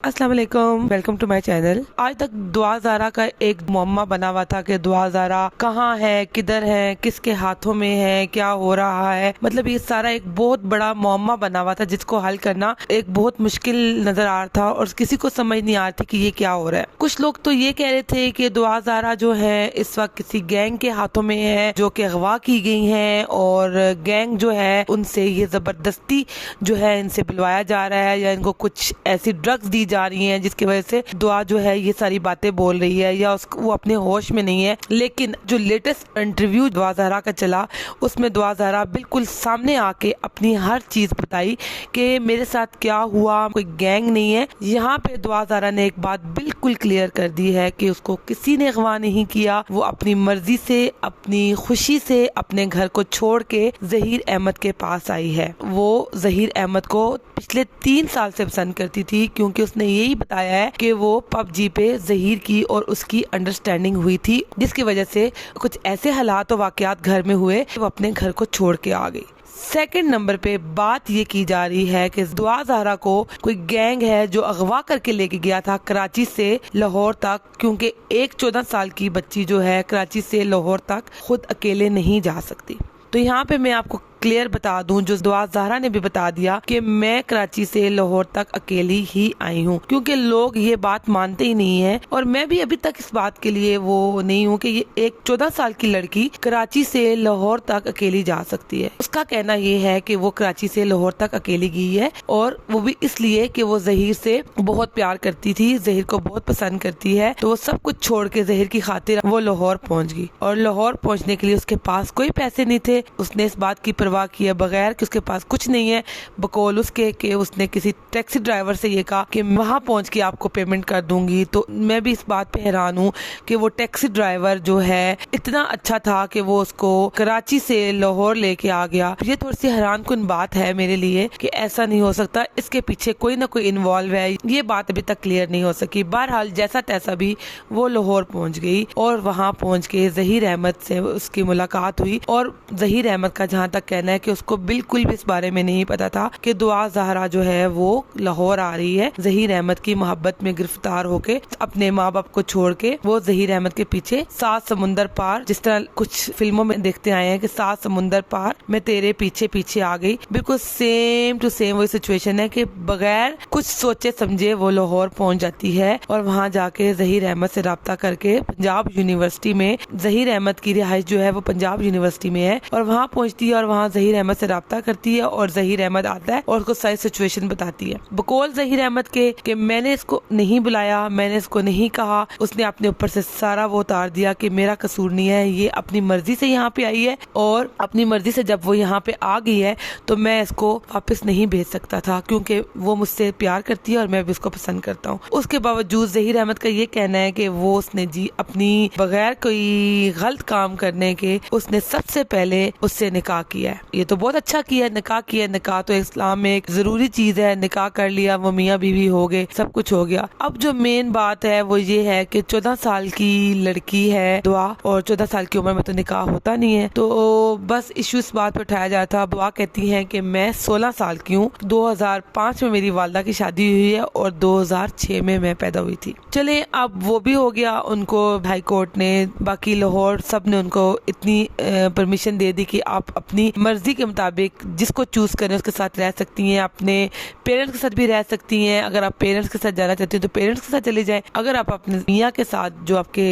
अस्सलाम वालेकुम, welcome to my channel. आज तक दुआ ज़ारा का एक मुअम्मा बना हुआ था कि दुआ ज़ारा कहाँ है, किधर है, किसके हाथों में है, क्या हो रहा है। मतलब ये सारा एक बहुत बड़ा मुअम्मा बना हुआ था जिसको हल करना एक बहुत मुश्किल नजर आ रहा था और किसी को समझ नहीं आ रही थी कि ये क्या हो रहा है। कुछ लोग तो ये कह रहे थे कि दुआ ज़ारा जो है इस वक्त किसी गैंग के हाथों में है जो कि अगवा की गई है और गैंग जो है उनसे ये जबरदस्ती जो है इनसे बुलवाया जा रहा है या इनको कुछ ऐसी ड्रग्स दी जा रही हैं जिसकी वजह से दुआ जो है ये सारी बातें बोल रही है या वो अपने होश में नहीं है। लेकिन जो लेटेस्ट इंटरव्यू दुआ ज़ारा का चला उसमें दुआ ज़ारा बिल्कुल सामने आके अपनी हर चीज बताई कि मेरे साथ क्या हुआ, कोई गैंग नहीं है। यहाँ पे दुआ ज़ारा ने एक बात बिल्कुल क्लियर कर दी है कि उसको किसी ने अगवा नहीं किया, वो अपनी मर्जी से अपनी खुशी से अपने घर को छोड़ के जहीर अहमद के पास आई है। वो जहीर अहमद को पिछले 3 साल से पसंद करती थी क्योंकि उसने यही बताया है कि वो पबजी पे जहीर की और उसकी अंडरस्टैंडिंग हुई थी जिसकी वजह से कुछ ऐसे हालात और वाकयात घर में हुए वो अपने घर को छोड़ के आ गई। सेकंड नंबर पे बात ये की जा रही है कि दुआ ज़ारा को कोई गैंग है जो अगवा करके लेके गया था कराची से लाहौर तक, क्योंकि एक 14 साल की बच्ची जो है कराची से लाहौर तक खुद अकेले नहीं जा सकती। तो यहाँ पे मैं आपको क्लियर बता दूं, जो दुआ ज़ारा ने भी बता दिया कि मैं कराची से लाहौर तक अकेली ही आई हूँ, क्योंकि लोग ये बात मानते ही नहीं है और मैं भी अभी तक इस बात के लिए वो नहीं हूँ कि ये एक 14 साल की लड़की कराची से लाहौर तक अकेली जा सकती है। उसका कहना ये है कि वो कराची से लाहौर तक अकेली गई है और वो भी इसलिए कि वो जहीर से बहुत प्यार करती थी, जहीर को बहुत पसंद करती है, तो वो सब कुछ छोड़ के जहीर की खातिर वो लाहौर पहुँच गई। और लाहौर पहुँचने के लिए उसके पास कोई पैसे नहीं थे। उसने इस बात की परवाह किए बगैर कि उसके पास कुछ नहीं है, बकौल उसके कि उसने किसी टैक्सी ड्राइवर से ये कहा कि वहां पहुंच के आपको पेमेंट कर दूंगी। तो मैं भी इस बात पे हैरान हूँ कि वो टैक्सी ड्राइवर जो है इतना अच्छा था कि वो उसको कराची से लाहौर लेके आ गया। ये थोड़ी सी हैरान कुन बात है मेरे लिए कि ऐसा नहीं हो सकता, इसके पीछे कोई ना कोई इन्वॉल्व है। ये बात अभी तक क्लियर नहीं हो सकी। बहरहाल जैसा तैसा भी वो लाहौर पहुंच गई और वहां पहुंच के जहीर अहमद से उसकी मुलाकात हुई और जहीर अहमद का जहाँ तक कहना है कि उसको बिल्कुल भी इस बारे में नहीं पता था कि दुआ ज़ारा जो है वो लाहौर आ रही है जहीर अहमद की मोहब्बत में गिरफ्तार होके अपने माँ बाप को छोड़ के वो जहीर अहमद के पीछे 7 समुंदर पार, जिस तरह कुछ फिल्मों में देखते आए हैं कि 7 समुंदर पार मैं तेरे पीछे पीछे आ गई, बिल्कुल सेम टू सेम वही सिचुएशन है कि बगैर कुछ सोचे समझे वो लाहौर पहुंच जाती है और वहां जाके जहीर अहमद से राब्ता करके पंजाब यूनिवर्सिटी में, जहीर अहमद की रिहाइश जो है वो पंजाब यूनिवर्सिटी में है, और वहां पहुंचती है और वहां जहीर अहमद से राब्ता करती है और जहीर अहमद आता है और उसको सारी सिचुएशन बताती है। बकौल जहीर अहमद के कि मैंने इसको नहीं बुलाया, मैंने इसको नहीं कहा, उसने अपने ऊपर से सारा वो उतार दिया कि मेरा कसूर नहीं है, ये अपनी मर्जी से यहाँ पे आई है और अपनी मर्जी से जब वो यहाँ पे आ गई है तो मैं इसको वापस नहीं भेज सकता था क्योंकि वो मुझसे प्यार करती है और मैं भी उसको पसंद करता हूँ। उसके बावजूद जहीर अहमद का ये कहना है कि वो उसने जी अपनी बगैर कोई गलत काम करने के उसने सबसे पहले उससे निकाह किया है। ये तो बहुत अच्छा किया, निकाह किया। निकाह तो इस्लाम में एक जरूरी चीज है, निकाह कर लिया, वो मियाँ बीवी हो गए, सब कुछ हो गया। अब जो मेन बात है वो ये है कि 14 साल की लड़की है दुआ और 14 साल की उम्र में तो निकाह होता नहीं है, तो बस इशू इस बात पे उठाया जाता था। दुआ कहती है कि मैं 16 साल की हूँ, 2005 में मेरी वालदा की शादी हुई है और 2006 में मैं पैदा हुई थी। चले अब वो भी हो गया, उनको हाई कोर्ट ने, बाकी लाहौर सब ने उनको इतनी परमिशन दे दी कि आप अपनी मर्जी के मुताबिक जिसको चूज करें उसके साथ रह सकती हैं, अपने पेरेंट्स के साथ भी रह सकती हैं। अगर आप पेरेंट्स के साथ जाना चाहती हैं तो पेरेंट्स के साथ चले जाएं, अगर आप अपने मियाँ के साथ जो आपके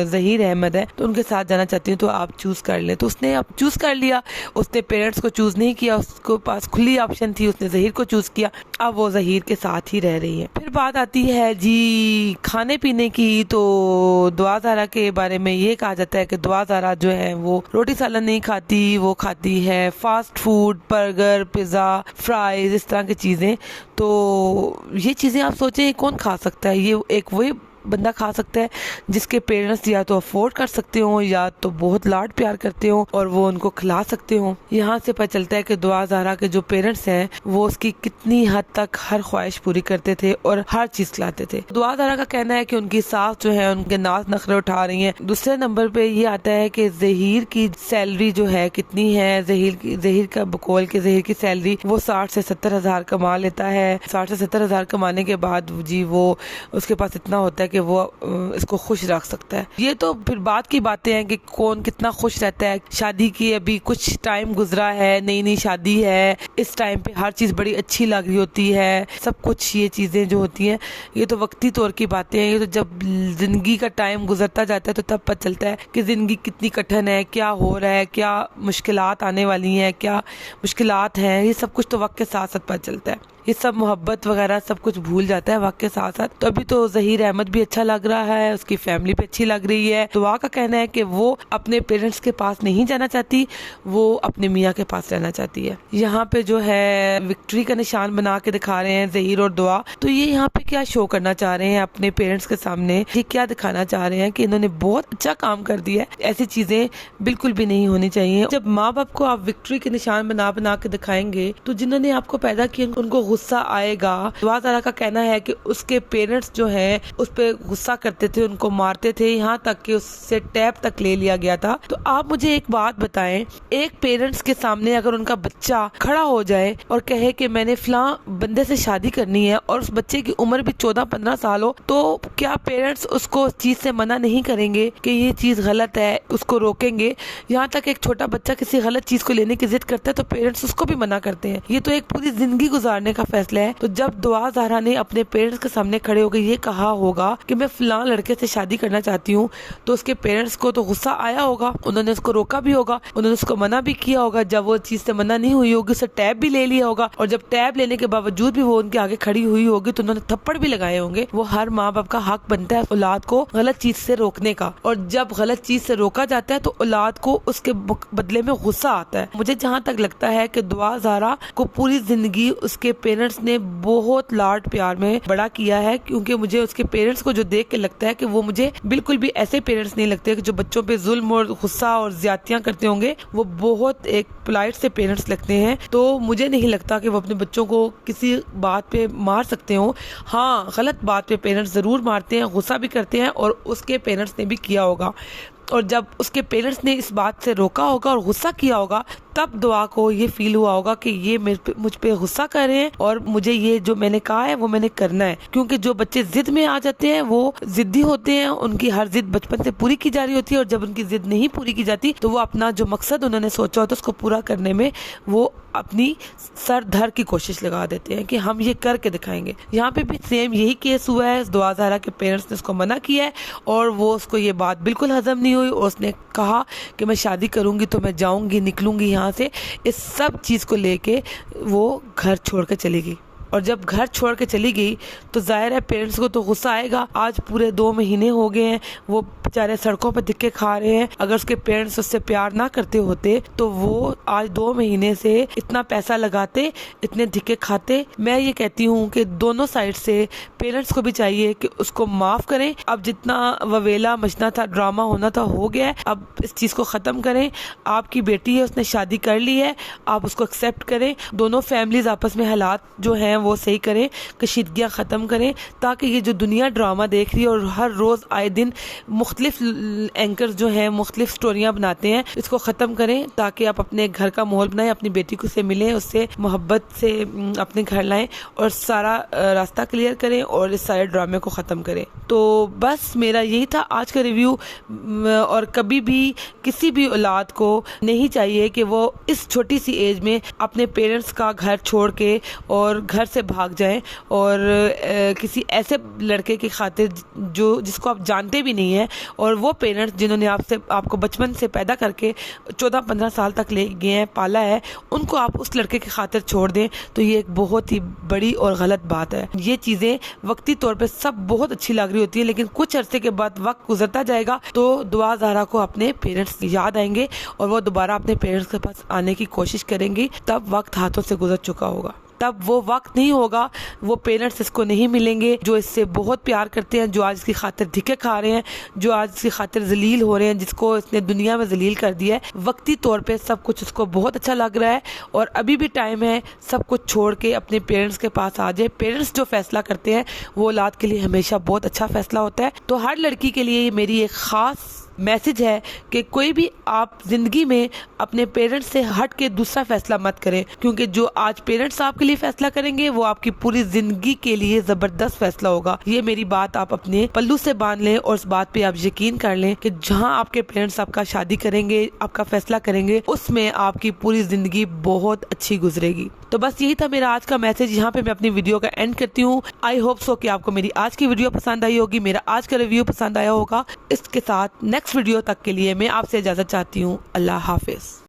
जहीर अहमद है तो उनके साथ जाना चाहती हूँ तो आप चूज कर ले। तो उसने अब चूज कर लिया, उसने पेरेंट्स को चूज नहीं किया, उसको पास खुली ऑप्शन थी, उसने जहीर को चूज किया। अब वो जहीर के साथ ही रह रही है। फिर बात आती है जी खाने पीने की, तो दुआ ज़ारा के बारे में ये कहा जाता है कि दुआ ज़ारा जो है वो रोटी सालन नहीं खाती, वो खाती है fast food, burger, pizza, fries, इस तरह की चीजें। तो ये चीजें आप सोचें कौन खा सकता है, ये एक वही बंदा खा सकता है जिसके पेरेंट्स या तो अफोर्ड कर सकते हो या तो बहुत लाड प्यार करते हो और वो उनको खिला सकते हो। यहाँ से पता चलता है कि दुआ ज़हरा के जो पेरेंट्स हैं वो उसकी कितनी हद तक हर ख्वाहिश पूरी करते थे और हर चीज खिलाते थे। दुआ ज़हरा का कहना है कि उनकी सास जो है उनके नाज नखरे उठा रही हैं। दूसरे नंबर पे ये आता है कि ज़हीर की सैलरी जो है कितनी है। ज़हीर का बकौल के ज़हीर की सैलरी वो 60 से 70 हजार कमा लेता है। 60 से 70 हजार कमाने के बाद जी वो उसके पास इतना होता है कि वो इसको खुश रख सकता है। ये तो फिर बात की बातें हैं कि कौन कितना खुश रहता है। शादी की अभी कुछ टाइम गुजरा है, नई नई शादी है, इस टाइम पे हर चीज बड़ी अच्छी लग रही होती है, सब कुछ ये चीजें जो होती हैं ये तो वक्ती तौर की बातें हैं। ये तो जब जिंदगी का टाइम गुजरता जाता है तो तब पता चलता है कि जिंदगी कितनी कठिन है, क्या हो रहा है, क्या मुश्किलात आने वाली हैं, क्या मुश्किलात हैं। ये सब कुछ तो वक्त के साथ साथ पता चलता है। ये सब मोहब्बत वगैरह सब कुछ भूल जाता है वक्त के साथ साथ। तो अभी तो ज़हीर अहमद भी अच्छा लग रहा है, उसकी फैमिली भी अच्छी लग रही है। दुआ का कहना है कि वो अपने पेरेंट्स के पास नहीं जाना चाहती, वो अपने मियाँ के पास रहना चाहती है। यहाँ पे जो है विक्ट्री का निशान बना के दिखा रहे हैं ज़हीर और दुआ। तो ये यहाँ पे क्या शो करना चाह रहे हैं अपने पेरेंट्स के सामने, ये क्या दिखाना चाह रहे हैं कि इन्होंने बहुत अच्छा काम कर दिया है। ऐसी चीजें बिल्कुल भी नहीं होनी चाहिए। जब माँ बाप को आप विक्ट्री के निशान बना बना के दिखाएंगे तो जिन्होंने आपको पैदा किया उनको गुस्सा आएगा। दुआ ज़हरा का कहना है कि उसके पेरेंट्स जो हैं उस पे गुस्सा करते थे, उनको मारते थे, यहाँ तक कि उससे टैब तक ले लिया गया था। तो आप मुझे एक बात बताएं, एक पेरेंट्स के सामने अगर उनका बच्चा खड़ा हो जाए और कहे कि मैंने फलां बंदे से शादी करनी है और उस बच्चे की उम्र भी 14-15 साल हो, तो क्या पेरेंट्स उसको उस चीज से मना नहीं करेंगे कि ये चीज गलत है, उसको रोकेंगे? यहाँ तक एक छोटा बच्चा किसी गलत चीज को लेने की जिद करता है तो पेरेंट्स उसको भी मना करते हैं। ये तो एक पूरी जिंदगी गुजारने का फैसला है। तो जब दुआ ज़हरा ने अपने पेरेंट्स के सामने खड़े होकर ये कहा होगा कि मैं फलां लड़के से शादी करना चाहती हूँ, तो उसके पेरेंट्स को तो गुस्सा आया होगा, उन्होंने उसको रोका भी होगा, उन्होंने उसको मना भी किया होगा। जब वो चीज से मना नहीं हुई होगी उसे टैब भी ले लिया होगा और जब टैब लेने के बावजूद भी वो उनके आगे खड़ी हुई होगी तो उन्होंने थप्पड़ भी लगाए होंगे। वो हर माँ बाप का हक बनता है औलाद को गलत चीज से रोकने का, और जब गलत चीज से रोका जाता है तो औलाद को उसके बदले में गुस्सा आता है। मुझे जहाँ तक लगता है कि दुआ ज़हरा को पूरी जिंदगी उसके पेरेंट्स ने बहुत लाड प्यार में बड़ा किया है, क्योंकि मुझे उसके पेरेंट्स को जो देख के लगता है कि वो मुझे बिल्कुल भी ऐसे पेरेंट्स नहीं लगते कि जो बच्चों पे जुल्म और गुस्सा और ज्यादतियां करते होंगे। वो बहुत एक पोलाइट से पेरेंट्स लगते हैं। तो मुझे नहीं लगता कि वो अपने बच्चों को किसी बात पे मार सकते हो। हाँ, गलत बात पे पेरेंट्स जरूर मारते हैं, गुस्सा भी करते हैं और उसके पेरेंट्स ने भी किया होगा। और जब उसके पेरेंट्स ने इस बात से रोका होगा और गुस्सा किया होगा तब दुआ को ये फील हुआ होगा कि ये मुझ पे गुस्सा कर रहे हैं और मुझे ये जो मैंने कहा है वो मैंने करना है। क्योंकि जो बच्चे जिद में आ जाते हैं वो जिद्दी होते हैं, उनकी हर जिद बचपन से पूरी की जा रही होती है और जब उनकी जिद नहीं पूरी की जाती तो वो अपना जो मकसद उन्होंने सोचा होता है उसको पूरा करने में वो अपनी सर धर की कोशिश लगा देते हैं कि हम ये करके दिखाएंगे। यहाँ पे भी सेम यही केस हुआ है। दुआ ज़हरा के पेरेंट्स ने उसको मना किया है और वो उसको ये बात बिल्कुल हजम नहीं हुई और उसने कहा कि मैं शादी करूंगी तो मैं जाऊंगी, निकलूंगी यहाँ से। इस सब चीज को लेके वो घर छोड़ कर चली गई और जब घर छोड़ के चली गई तो जाहिर है पेरेंट्स को तो गुस्सा आएगा। आज पूरे 2 महीने हो गए हैं, वो बेचारे सड़कों पर धिक्के खा रहे हैं। अगर उसके पेरेंट्स उससे प्यार ना करते होते तो वो आज 2 महीने से इतना पैसा लगाते, इतने धिक्के खाते। मैं ये कहती हूँ कि दोनों साइड से पेरेंट्स को भी चाहिए कि उसको माफ करें। अब जितना ववेला मचना था, ड्रामा होना था, हो गया है। अब इस चीज को खत्म करें। आपकी बेटी है, उसने शादी कर ली है, आप उसको एक्सेप्ट करें। दोनों फैमिलीज आपस में हालात जो हैं वो सही करें, कशीदगियाँ ख़त्म करें, ताकि ये जो दुनिया ड्रामा देख रही है और हर रोज़ आए दिन मुख्तलिफ एंकर्स जो हैं मुख्तलिफ स्टोरियाँ बनाते हैं, इसको ख़त्म करें ताकि आप अपने घर का माहौल बनाएं, अपनी बेटी को से मिलें, उससे मोहब्बत से अपने घर लाएं और सारा रास्ता क्लियर करें और इस सारे ड्रामे को ख़त्म करें। तो बस मेरा यही था आज का रिव्यू। और कभी भी किसी भी औलाद को नहीं चाहिए कि वो इस छोटी सी एज में अपने पेरेंट्स का घर छोड़ के और घर से भाग जाएं और किसी ऐसे लड़के की खातिर जो जिसको आप जानते भी नहीं है, और वो पेरेंट्स जिन्होंने आपको बचपन से पैदा करके 14-15 साल तक ले गए हैं, पाला है, उनको आप उस लड़के की खातिर छोड़ दें तो ये एक बहुत ही बड़ी और गलत बात है। ये चीज़ें वक्ती तौर पे सब बहुत अच्छी लग रही होती है, लेकिन कुछ अरसे के बाद वक्त गुजरता जाएगा तो दुआ ज़हरा को अपने पेरेंट्स याद आएंगे और वो दोबारा अपने पेरेंट्स के पास आने की कोशिश करेंगी, तब वक्त हाथों से गुजर चुका होगा। तब वो वक्त नहीं होगा, वो पेरेंट्स इसको नहीं मिलेंगे जो इससे बहुत प्यार करते हैं, जो आज इसकी खातिर धिक्के खा रहे हैं, जो आज इसकी खातिर जलील हो रहे हैं, जिसको इसने दुनिया में जलील कर दिया है। वक्ती तौर पे सब कुछ उसको बहुत अच्छा लग रहा है और अभी भी टाइम है, सब कुछ छोड़ के अपने पेरेंट्स के पास आ जाए। पेरेंट्स जो फैसला करते हैं वो औलाद के लिए हमेशा बहुत अच्छा फैसला होता है। तो हर लड़की के लिए मेरी एक खास मैसेज है कि कोई भी आप जिंदगी में अपने पेरेंट्स से हट के दूसरा फैसला मत करें, क्योंकि जो आज पेरेंट्स आपके लिए फैसला करेंगे वो आपकी पूरी जिंदगी के लिए जबरदस्त फैसला होगा। ये मेरी बात आप अपने पल्लू से बांध लें और इस बात पे आप यकीन कर लें कि जहां आपके पेरेंट्स आपका शादी करेंगे, आपका फैसला करेंगे, उसमें आपकी पूरी जिंदगी बहुत अच्छी गुजरेगी। तो बस यही था मेरा आज का मैसेज। यहाँ पे मैं अपनी वीडियो का एंड करती हूँ। आई होप सो कि आपको मेरी आज की वीडियो पसंद आई होगी, मेरा आज का रिव्यू पसंद आया होगा। इसके साथ नेक्स्ट वीडियो तक के लिए मैं आपसे इजाजत चाहती हूँ। अल्लाह हाफिज।